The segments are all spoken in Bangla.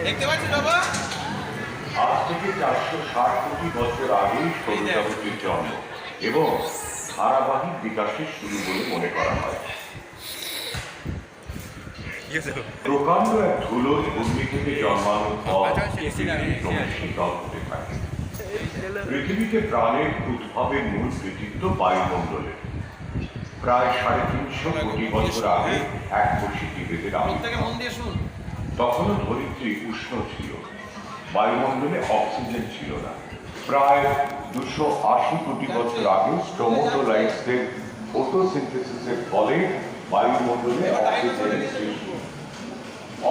দেখতে পাচ্ছি বাবা, আজ থেকে 460 কোটি বছর আগে সৌরজগতের জন্ম এবং ধারাবাহিক বিকাশের শুরু বলে মনে করা হয়। প্রকাণ্ড এক ধুলোর ভূমি থেকে জন্মানোর পর শীতল হতে থাকে। পৃথিবীতে প্রাণের উদ্ভবের মূল কৃতিত্ব বায়ুমণ্ডলে। প্রায় 350 কোটি বছর আগে এক কোষী বেদের তখনও ধরিত্রী উষ্ণ ছিল, বায়ুমণ্ডলে অক্সিজেন ছিল না। প্রায় 280 কোটি বছর আগে স্ট্রোমোটোলাইটসদের ফটোসিনথেসিসের ফলে বায়ুমণ্ডলে অক্সিজেনের সৃষ্টি।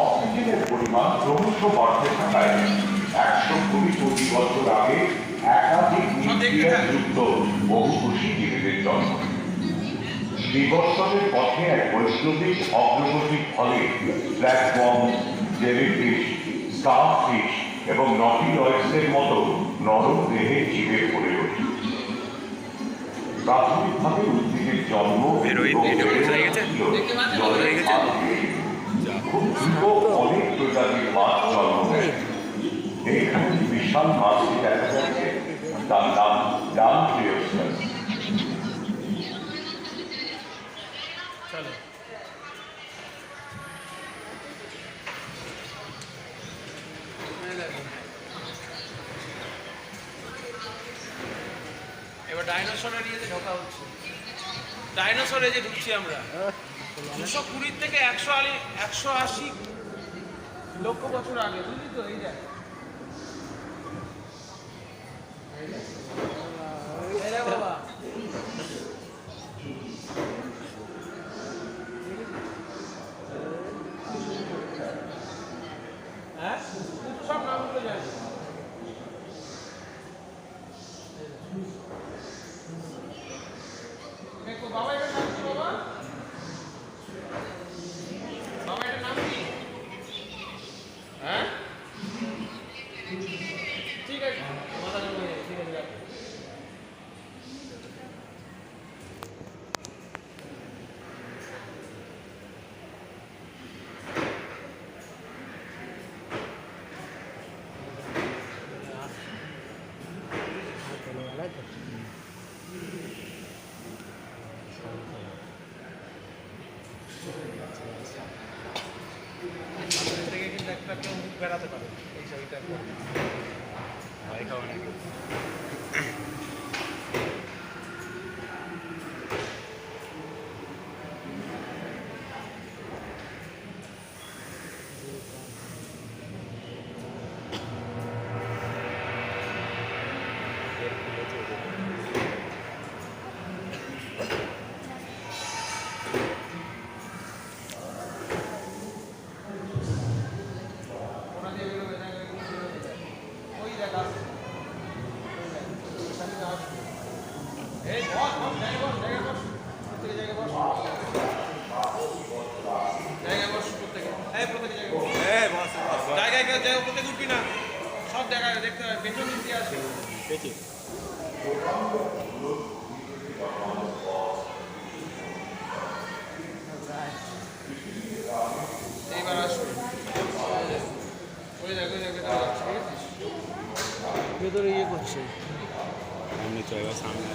অক্সিজেনের পরিমাণ ক্রমশ বাড়তে থাকায় 120 কোটি বছর আগে একাধিক নিউক্লিয়াসযুক্ত বহুকোষী জীবেদের জন্ম। বিবর্তনের পথে এক বৈপ্লবিক অগ্রগতির ফলে প্ল্যাটফর্ম, জেলিফিশ, স্টারফিশ এবং নটিলয়েডসের মতো নরম দেহের জীবের গড়ে ওঠে। প্রাথমিকভাবে উদ্ভিদের জন্ম খুব দ্রুত অনেক প্রজাতির মাছ জন্ম নেয়। এইখানে বিশাল মাছটি দেখা যাচ্ছে, তার নাম ডানক্রিওসাস। এবার ডাইনোসরের নিয়ে ঢোকা হচ্ছে। ডাইনোসরে যে ঢুকছি আমরা 220 থেকে 180 লক্ষ বছর আগে, বুঝলি তো? এই দেখ বাবা, হ্যাঁ সব নামগুলো জানি। বাবা এটার নাম কি? বাবা বাবা এটার নাম কি? হ্যাঁ ঠিক আছে, মাথা ঠিক আছে। একটা মুখ বেড়াতে পারে এই ছবিটা ভাই খাওয়া নেই। সব জায়গায় দেখতে হয়, পেছন দিকে আসে দেখি। এইবার আসবে ওই জায়গায় ভেতরে ইয়ে করছে সামনে চলে, সামনে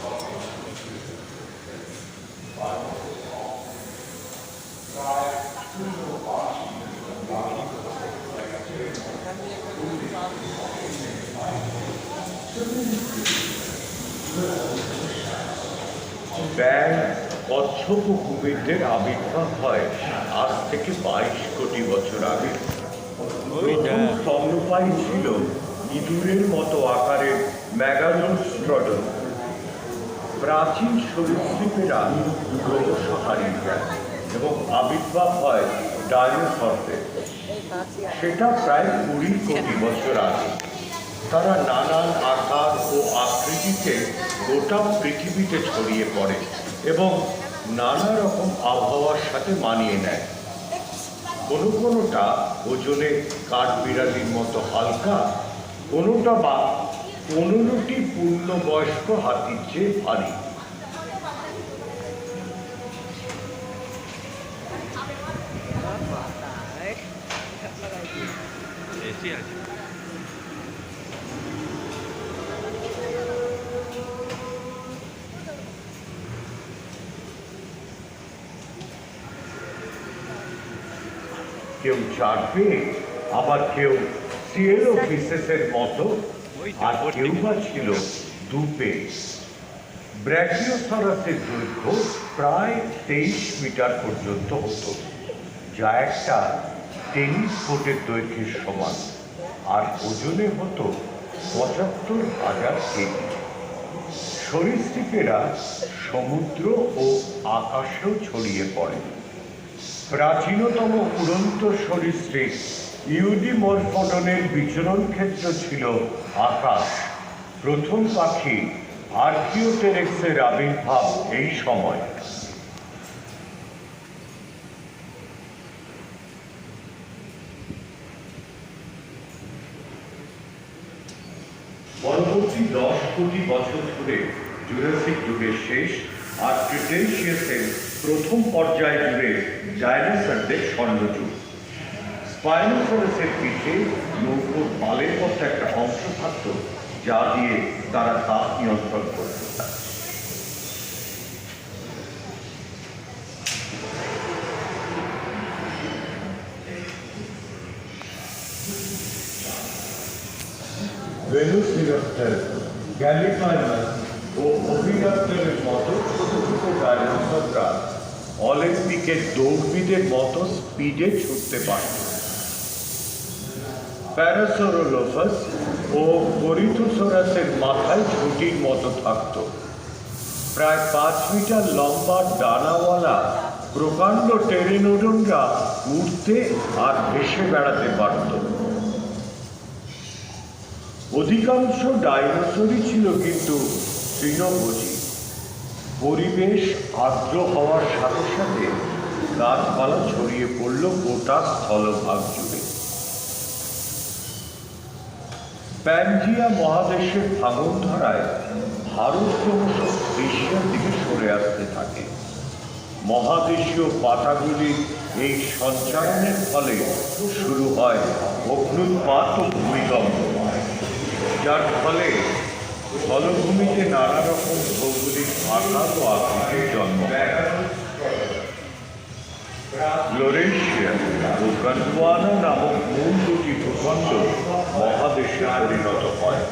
ব্যাঙ, কচ্ছপ ও কুমিরদের আবির্ভাব হয় আজ থেকে 22 কোটি বছর আগে। প্রথম স্তন্যপায়ী ছিল ইঁদুরের মতো আকারের ম্যাগালোস্ট্রডন। প্রাচীন সরীসৃপেরা ক্রমশ হারিয়ে যায় এবং আবির্ভাব হয় ডাইনোসরদের। সেটা প্রায় 20 কোটি বছর আগে। তারা নানান আকার ও আকৃতিতে গোটা পৃথিবীতে ছড়িয়ে পড়ে এবং নানা রকম আবহাওয়ার সাথে মানিয়ে নেয়। কোনোটা ওজনে কাঠবিড়ালির মতো হালকা, কোনোটা বা 15টি পূর্ণবয়স্ক হাতির চেয়ে ভারী। কেউ চাটবে, আবার কেউ সিএল অফিসের মতো, আর কেউ বা ছিল দুপে। ব্র্যাকিওসারাসের দৈর্ঘ্য প্রায় 23 মিটার পর্যন্ত হতো, যা একটা টেনিস কোর্টের দৈর্ঘ্যের সমান, আর ওজনে হতো 75,000 কেজি। সরীসৃপেরা সমুদ্র ও আকাশেও ছড়িয়ে পড়ে। প্রাচীনতম উড়ন্ত সরীসৃপ ইউডিমরফোডনের বিচরণ ক্ষেত্র ছিল আকাশ। প্রথম পাখি আর্কিওটেরেক্সের আবির্ভাব এই সময়। পরবর্তী 10 কোটি বছর ধরে জুরাসিক যুগের শেষ আর ক্রিটেশিয়াসের প্রথম পর্যায় জুড়ে ডাইনোসরদের স্বর্ণযুগ। স্পাইনোসরাসের পিঠে নৌকোর পালের মতো একটা অংশ থাকত, যা দিয়ে তারা তাপ নিয়ন্ত্রণ করত। ভেলোসিরাপ্টর, গ্যালিপাইমাস ও ওভিরাপ্টরের মতো ছোট ছোট ডাইনোসররা অলিম্পিকের দৌড়বিদের মতো স্পিডে ছুটতে পারত। প্যারাসোরোলোফাস ও কোরিথোসোরাসের মাথায় ঝুঁটির মতো থাকত। প্রায় 5 মিটার লম্বা ডানাওয়ালা প্রকাণ্ড টেরিনোডনরা উড়তে আর ভেসে বেড়াতে পারত। অধিকাংশ ডাইনোসরই ছিল কিন্তু তৃণভোজী। পরিবেশ আর্দ্র হওয়ার সাথে সাথে গাছপালা ছড়িয়ে পড়ল গোটা স্থলভাগ জুড়ে। প্যানজিয়া মহাদেশের ভাঙন ধরায় ভারত ক্রমশ এশিয়ার দিকে সরে আসতে থাকে। মহাদেশীয় পাতাগুলির এই সঞ্চারণের ফলে শুরু হয় অগ্নুৎপাত ও ভূমিকম্প, যার ফলে স্থলভূমিতে নানা রকম ভৌগোলিক আঘাত ও আকৃতির জন্ম দেয়। ফ্লোরেশিয়া ও গন্ডওয়ানা নামক মূল দুটি ভূখণ্ড মহাদেশে পরিণত হয়।